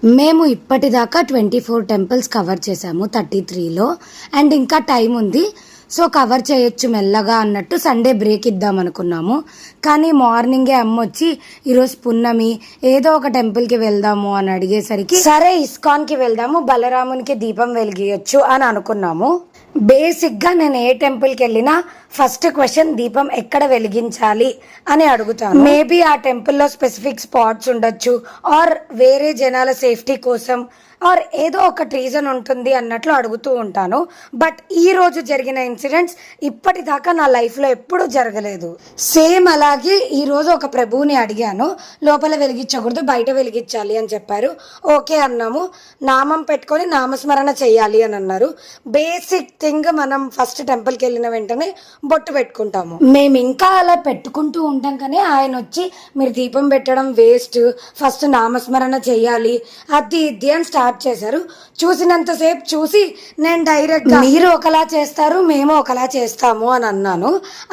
మేము ఇప్పటిదాకా 24 temples cover చేసాము 33లో. అండ్ ఇంకా టైం ఉంది, సో కవర్ చేయొచ్చు మెల్లగా అన్నట్టు సండే బ్రేక్ ఇద్దాం అనుకున్నాము. కానీ మార్నింగే అమ్మ వచ్చి ఈరోజు పున్నమి ఏదో ఒక టెంపుల్కి వెళ్దాము అని అడిగేసరికి సరే ఇస్కాన్కి వెళ్దాము, బలరామునికి దీపం వెలిగియొచ్చు అని అనుకున్నాము. బేసిక్గా నేను ఏ టెంపుల్కి వెళ్ళినా ఫస్ట్ క్వశ్చన్ దీపం ఎక్కడ వెలిగించాలి అని అడుగుతాను. మేబీ ఆ టెంపుల్లో స్పెసిఫిక్ స్పాట్స్ ఉండొచ్చు, ఆర్ వేరే జనాల సేఫ్టీ కోసం, ఆర్ ఏదో ఒక రీజన్ ఉంటుంది అన్నట్లు అడుగుతూ ఉంటాను. బట్ ఈ రోజు జరిగిన ఇన్సిడెంట్స్ ఇప్పటిదాకా నా లైఫ్లో ఎప్పుడూ జరగలేదు. సేమ్ అలాగే ఈరోజు ఒక ప్రభువుని అడిగాను, లోపల వెలిగించకూడదు బయట వెలిగించాలి అని చెప్పారు. ఓకే అన్నాము. నామం పెట్టుకొని నామస్మరణ చేయాలి అని అన్నారు. బేసిక్ థింగ్ మనం ఫస్ట్ టెంపుల్కి వెళ్ళిన వెంటనే బొట్టు పెట్టుకుంటాము. మేము ఇంకా అలా పెట్టుకుంటూ ఉంటాం, కానీ ఆయన వచ్చి మీరు దీపం పెట్టడం వేస్ట్, ఫస్ట్ నామస్మరణ చేయాలి అది ఇది అని స్టార్ట్ చేశారు. చూసినంతసేపు చూసి నేను డైరెక్ట్ మీరు ఒకలా చేస్తారు మేము ఒకలా చేస్తాము అని అన్నాను.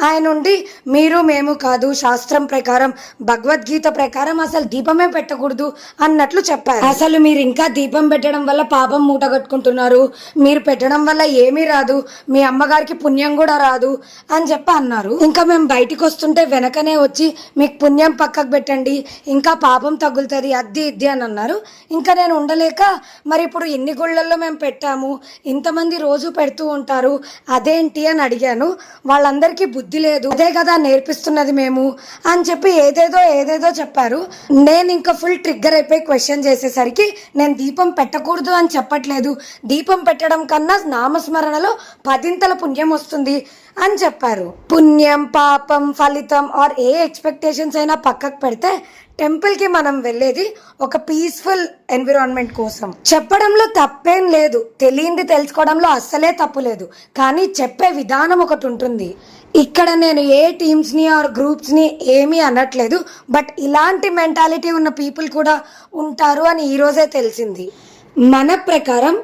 ఆయన ఉండి మీరు మేము కాదు, శాస్త్రం ప్రకారం భగవద్గీత ప్రకారం అసలు దీపమే పెట్టకూడదు అన్నట్లు చెప్పారు. అసలు మీరు ఇంకా దీపం పెట్టడం వల్ల పాపం మూట కట్టుకుంటున్నారు, మీరు పెట్టడం వల్ల ఏమీ రాదు, మీ అమ్మగారికి పుణ్యం కూడా రాదు అని చెప్పి అన్నారు. ఇంకా మేము బయటికి వస్తుంటే వెనకనే వచ్చి మీకు పుణ్యం పక్కకు పెట్టండి ఇంకా పాపం తగులుతుంది అది ఇది అని అన్నారు. ఇంకా నేను ఉండలేక మరి ఇప్పుడు ఎన్ని గుళ్ళల్లో మేము పెట్టాము, ఇంతమంది రోజు పెడుతూ ఉంటారు అదేంటి అని అడిగాను. వాళ్ళందరికీ బుద్ధి లేదు, అదే కదా నేర్పిస్తున్నది మేము అని చెప్పి ఏదేదో చెప్పారు. నేను ఇంకా ఫుల్ ట్రిగ్గర్ అయిపోయి క్వశ్చన్ చేసేసరికి నేను దీపం పెట్టకూడదు అని చెప్పట్లేదు, దీపం పెట్టడం కన్నా నామస్మరణలో 10ంతల పుణ్యం వస్తుంది అని చెప్పారు. పుణ్యం పాపం ఫలితం ఆర్ ఏ ఎక్స్పెక్టేషన్స్ అయినా పక్కకు పెడితే టెంపుల్కి మనం వెళ్ళేది ఒక పీస్ఫుల్ ఎన్విరాన్మెంట్ కోసం. చెప్పడంలో తప్పేం లేదు, తెలియంది తెలుసుకోవడంలో అస్సలే తప్పు లేదు, కానీ చెప్పే విధానం ఒకటి ఉంటుంది. ఇక్కడ నేను ఏ టీమ్స్ని ఆర్ గ్రూప్స్ని ఏమీ అనట్లేదు, బట్ ఇలాంటి మెంటాలిటీ ఉన్న పీపుల్ కూడా ఉంటారు అని ఈరోజే తెలిసింది. మన ప్రకారం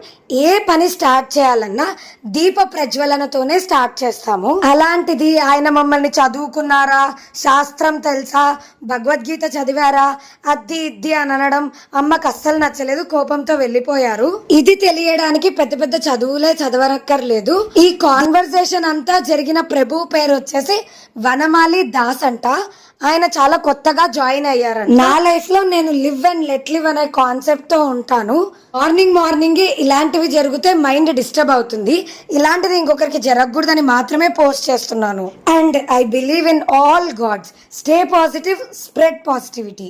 ఏ పని స్టార్ట్ చేయాలన్నా దీప ప్రజ్వలనతోనే స్టార్ట్ చేస్తాము. అలాంటిది ఆయన మమ్మల్ని చదువుకున్నారా, శాస్త్రం తెలుసా, భగవద్గీత చదివారా అది ఇది అని అనడం అమ్మకు అస్సలు నచ్చలేదు, కోపంతో వెళ్ళిపోయారు. ఇది తెలియడానికి పెద్ద పెద్ద చదువులే చదవనక్కర్లేదు. ఈ కాన్వర్సేషన్ అంతా జరిగిన ప్రభు పేరు వచ్చేసి వనమాలి దాస్ అంట. ఆయన చాలా కొత్తగా జాయిన్ అయ్యారు. నా లైఫ్ లో నేను లివ్ అండ్ లెట్ లివ్ అనే కాన్సెప్ట్ తో ఉంటాను. మార్నింగ్ ఇలాంటివి జరిగితే మైండ్ డిస్టర్బ్ అవుతుంది, ఇలాంటిది ఇంకొకరికి జరగకూడదని మాత్రమే పోస్ట్ చేస్తున్నాను. And I believe in all gods. Stay positive, spread positivity.